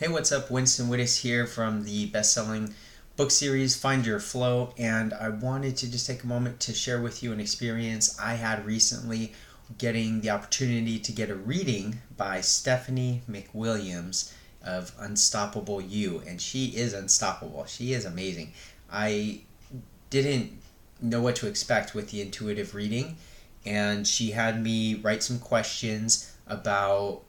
Hey, what's up? Winston Widdes here from the best-selling book series Find Your Flow, and I wanted to just take a moment to share with you an experience I had recently getting the opportunity to get a reading by Stephanie McWilliams of Unstoppable You, and she is unstoppable. She is amazing. I didn't know what to expect with the intuitive reading, and she had me write some questions about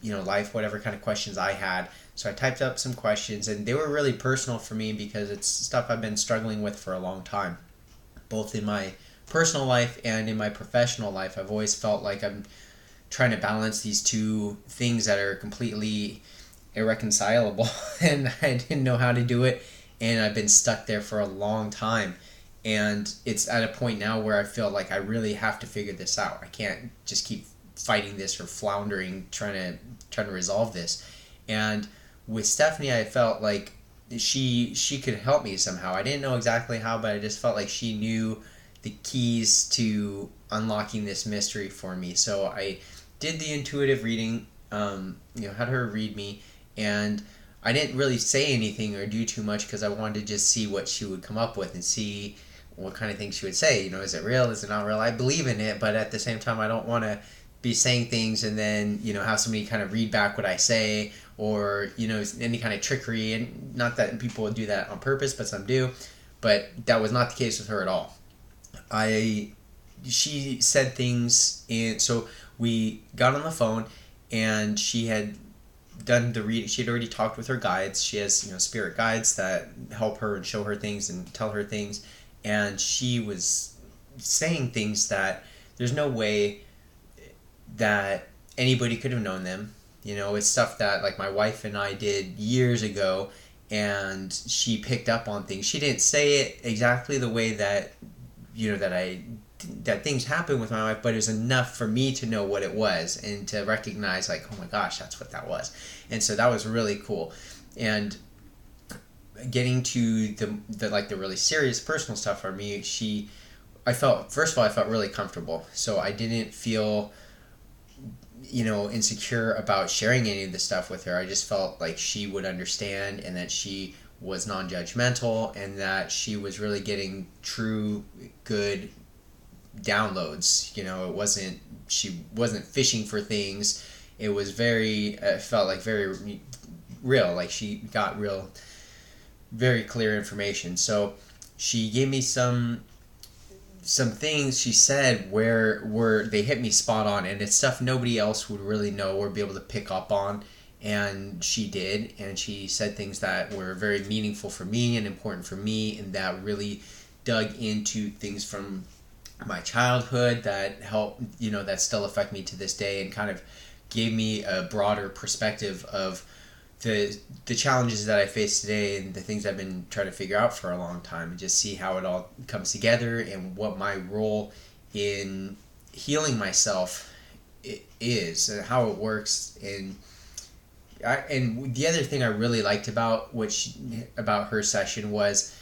life, whatever kind of questions I had. So I typed up some questions, and they were really personal for me because it's stuff I've been struggling with for a long time, both in my personal life and in my professional life. I've always felt like I'm trying to balance these two things that are completely irreconcilable, and I didn't know how to do it, and I've been stuck there for a long time. And it's at a point now where I feel like I really have to figure this out. I can't just keep fighting this or floundering trying to resolve this. And with Stephanie, I felt like she could help me somehow. I didn't know exactly how, but I just felt like she knew the keys to unlocking this mystery for me. So I did the intuitive reading, had her read me, and I didn't really say anything or do too much because I wanted to just see what she would come up with and see what kind of things she would say. Is it real? Is it not real? I believe in it, but at the same time, I don't want to be saying things and then have somebody kind of read back what I say, or any kind of trickery. And not that people would do that on purpose, but some do. But that was not the case with her at all. She said things, and so we got on the phone, and she had done the reading. She had already talked with her guides. She has spirit guides that help her and show her things and tell her things, and she was saying things that there's no way that anybody could have known them. It's stuff that like my wife and I did years ago, and she picked up on things. She didn't say it exactly the way that that things happen with my wife, but it was enough for me to know what it was and to recognize like, oh my gosh, that's what that was. And so that was really cool. And getting to the really serious personal stuff for me, I felt really comfortable. So I didn't feel insecure about sharing any of this stuff with her. I just felt like she would understand, and that she was non-judgmental, and that she was really getting true, good downloads. She wasn't fishing for things. It was felt like very real. Like she got real, very clear information. So she gave me some things she said where they hit me spot on, and it's stuff nobody else would really know or be able to pick up on, and she did. And she said things that were very meaningful for me and important for me, and that really dug into things from my childhood that helped, that still affect me to this day, and kind of gave me a broader perspective of the challenges that I face today and the things I've been trying to figure out for a long time, and just see how it all comes together and what my role in healing myself is and how it works. And the other thing I really liked about about her session was,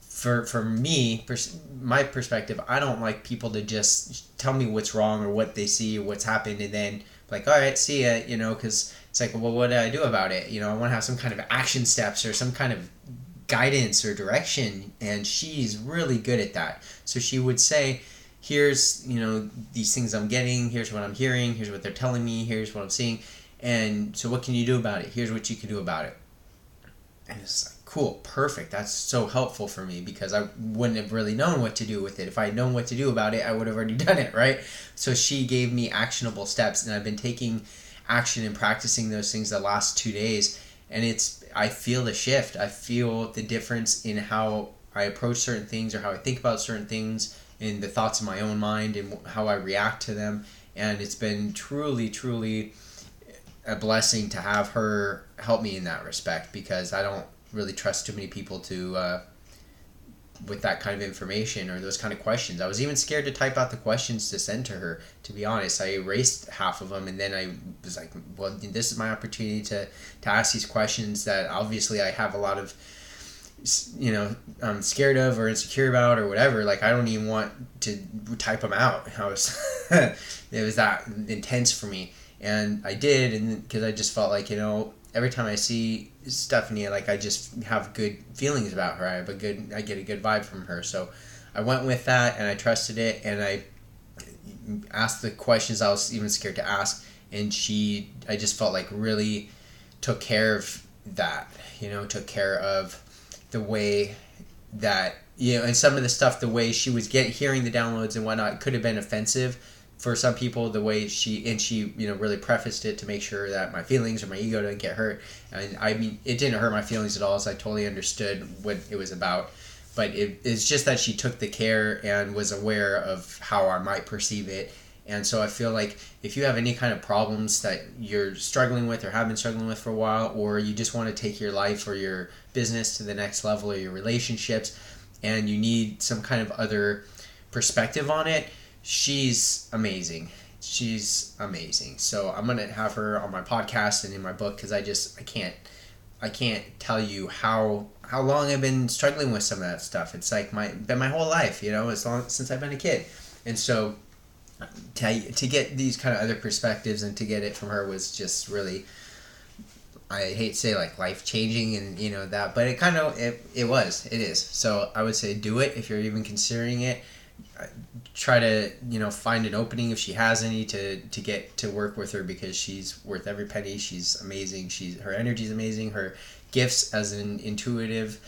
for me, my perspective, I don't like people to just tell me what's wrong or what they see or what's happened and then like, all right, see ya, because it's like, well, what do I do about it? I want to have some kind of action steps or some kind of guidance or direction, and she's really good at that. So she would say, here's, these things I'm getting, here's what I'm hearing, here's what they're telling me, here's what I'm seeing, and so what can you do about it? Here's what you can do about it. And it's like, cool, perfect. That's so helpful for me, because I wouldn't have really known what to do with it. If I had known what to do about it, I would have already done it, right? So she gave me actionable steps, and I've been taking action and practicing those things the last 2 days, and I feel the shift. I feel the difference in how I approach certain things or how I think about certain things, in the thoughts in my own mind and how I react to them. And it's been truly, truly a blessing to have her help me in that respect, because I don't really trust too many people to with that kind of information or those kind of questions. I was even scared to type out the questions to send to her, to be honest. I erased half of them, and then I was like, well, this is my opportunity to ask these questions that obviously I have a lot of I'm scared of or insecure about or whatever. Like, I don't even want to type them out. It was that intense for me. And I did, and because I just felt like, every time I see Stephanie, like I just have good feelings about her. I get a good vibe from her. So I went with that, and I trusted it, and I asked the questions I was even scared to ask, and I just felt like really took care of that, took care of the way that, and some of the stuff, the way she was hearing the downloads and whatnot, could have been offensive for some people, the way she really prefaced it to make sure that my feelings or my ego didn't get hurt. And I mean, it didn't hurt my feelings at all, so I totally understood what it was about. But it's just that she took the care and was aware of how I might perceive it. And so I feel like if you have any kind of problems that you're struggling with or have been struggling with for a while, or you just want to take your life or your business to the next level, or your relationships, and you need some kind of other perspective on it, she's amazing. She's amazing. So I'm going to have her on my podcast and in my book, because I can't tell you how long I've been struggling with some of that stuff. It's like been my whole life, since I've been a kid. And so to get these kind of other perspectives and to get it from her was just really, I hate to say like life changing and that, but it is. So I would say do it if you're even considering it. Try to find an opening if she has any to get to work with her, because she's worth every penny. She's amazing. Her energy is amazing. Her gifts as an intuitive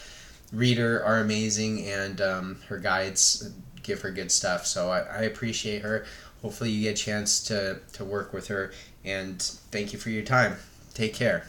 reader are amazing, and her guides give her good stuff. So I appreciate her. Hopefully you get a chance to work with her, and thank you for your time. Take care.